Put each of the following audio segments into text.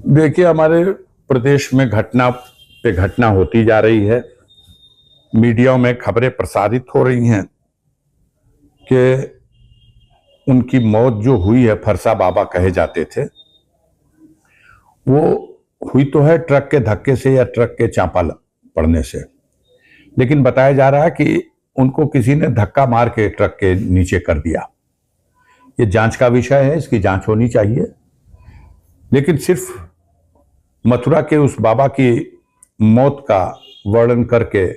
देखिए, हमारे प्रदेश में घटना पे घटना होती जा रही है। मीडिया में खबरें प्रसारित हो रही हैं कि उनकी मौत जो हुई है, फरसा बाबा कहे जाते थे, वो हुई तो है ट्रक के धक्के से या ट्रक के चांपा पड़ने से, लेकिन बताया जा रहा है कि उनको किसी ने धक्का मार के ट्रक के नीचे कर दिया। ये जांच का विषय है, इसकी जांच होनी चाहिए। लेकिन सिर्फ मथुरा के उस बाबा की मौत का वर्णन करके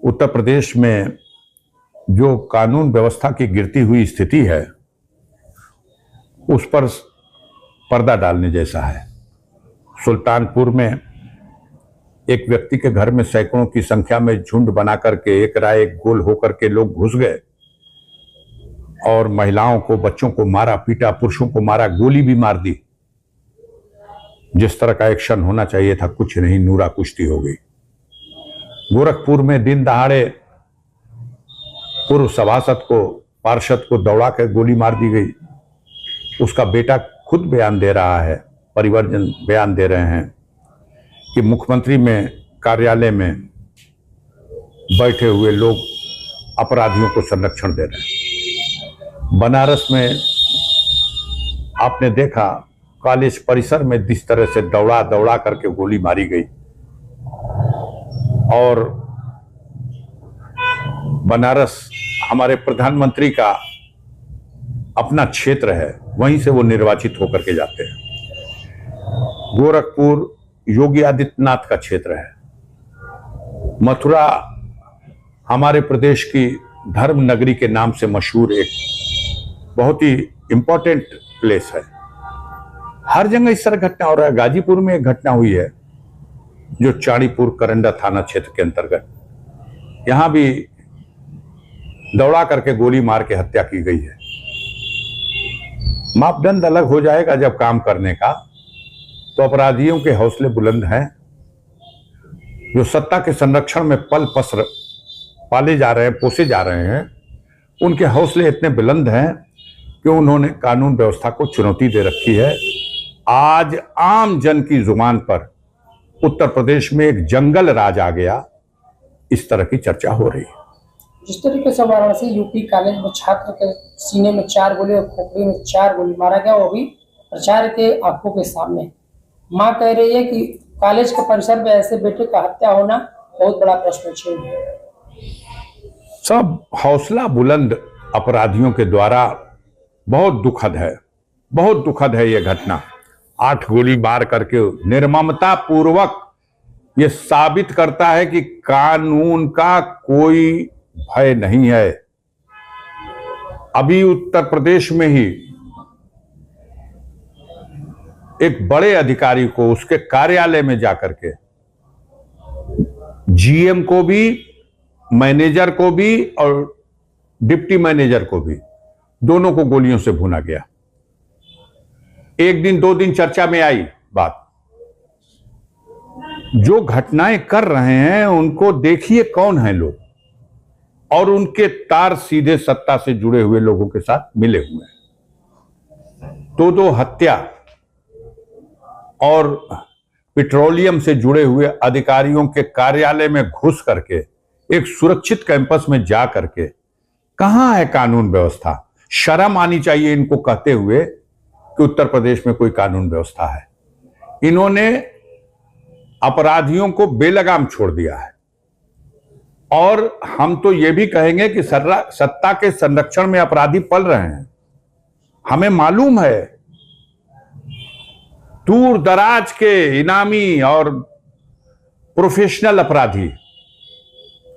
उत्तर प्रदेश में जो कानून व्यवस्था की गिरती हुई स्थिति है, उस पर पर्दा डालने जैसा है। सुल्तानपुर में एक व्यक्ति के घर में सैकड़ों की संख्या में झुंड बना करके एक राय एक गोल होकर के लोग घुस गए और महिलाओं को, बच्चों को मारा पीटा, पुरुषों को मारा, गोली भी मार दी। जिस तरह का एक्शन होना चाहिए था, कुछ नहीं, नूरा कुश्ती हो गई। गोरखपुर में दिन दहाड़े पूर्व सभासद को, पार्षद को दौड़ा कर गोली मार दी गई। उसका बेटा खुद बयान दे रहा है, परिवारजन बयान दे रहे हैं कि मुख्यमंत्री में कार्यालय में बैठे हुए लोग अपराधियों को संरक्षण दे रहे हैं। बनारस में आपने देखा, कॉलेज परिसर में जिस तरह से दौड़ा दौड़ा करके गोली मारी गई। और बनारस हमारे प्रधानमंत्री का अपना क्षेत्र है, वहीं से वो निर्वाचित होकर के जाते हैं। गोरखपुर योगी आदित्यनाथ का क्षेत्र है। मथुरा हमारे प्रदेश की धर्म नगरी के नाम से मशहूर एक बहुत ही इंपॉर्टेंट प्लेस है। हर जगह इस तरह घटना हो रहा है। गाजीपुर में एक घटना हुई है जो चाणीपुर करंडा थाना क्षेत्र के अंतर्गत, यहां भी दौड़ा करके गोली मार के हत्या की गई है। मापदंड अलग हो जाएगा जब काम करने का, तो अपराधियों के हौसले बुलंद हैं। जो सत्ता के संरक्षण में पल पस पाले जा रहे हैं, पोसे जा रहे हैं, उनके हौसले इतने बुलंद हैं कि उन्होंने कानून व्यवस्था को चुनौती दे रखी है। आज आम जन की जुबान पर उत्तर प्रदेश में एक जंगल राज आ गया, इस तरह की चर्चा हो रही है। जिस तरीके से वाराणसी यूपी कॉलेज में छात्र के सीने में 4 गोली और खोपड़ी में 4 गोली मारा गया, वो भी प्रचार के आंखों के सामने। मां कह रही है कि कॉलेज के परिसर में ऐसे बेटे का हत्या होना बहुत बड़ा प्रश्न चिन्ह है। सब हौसला बुलंद अपराधियों के द्वारा बहुत दुखद है, बहुत दुखद है ये घटना। 8 गोली मार करके निर्ममता पूर्वक ये साबित करता है कि कानून का कोई भय नहीं है। अभी उत्तर प्रदेश में ही एक बड़े अधिकारी को उसके कार्यालय में जाकर के जीएम को भी, मैनेजर को भी और डिप्टी मैनेजर को भी, दोनों को गोलियों से भूना गया। 1 दिन 2 दिन चर्चा में आई बात। जो घटनाएं कर रहे हैं उनको देखिए कौन है लोग, और उनके तार सीधे सत्ता से जुड़े हुए लोगों के साथ मिले हुए हैं। 2 हत्या और पेट्रोलियम से जुड़े हुए अधिकारियों के कार्यालय में घुस करके, एक सुरक्षित कैंपस में जा करके, कहां है कानून व्यवस्था? शर्म आनी चाहिए इनको कहते हुए कि उत्तर प्रदेश में कोई कानून व्यवस्था है। इन्होंने अपराधियों को बेलगाम छोड़ दिया है। और हम तो ये भी कहेंगे कि सत्ता के संरक्षण में अपराधी पल रहे हैं। हमें मालूम है, दूर दराज के इनामी और प्रोफेशनल अपराधी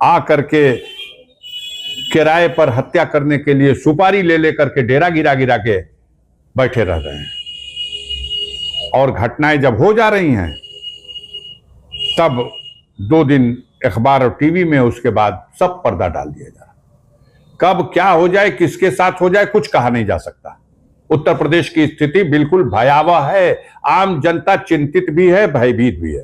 आकर के किराए पर हत्या करने के लिए सुपारी ले लेकर के डेरा गिरा के बैठे रह रहे हैं। और घटनाएं जब हो जा रही हैं, तब 2 दिन अखबार और टीवी में, उसके बाद सब पर्दा डाल दिया जा रहा है। कब क्या हो जाए, किसके साथ हो जाए, कुछ कहा नहीं जा सकता। उत्तर प्रदेश की स्थिति बिल्कुल भयावह है। आम जनता चिंतित भी है, भयभीत भी है।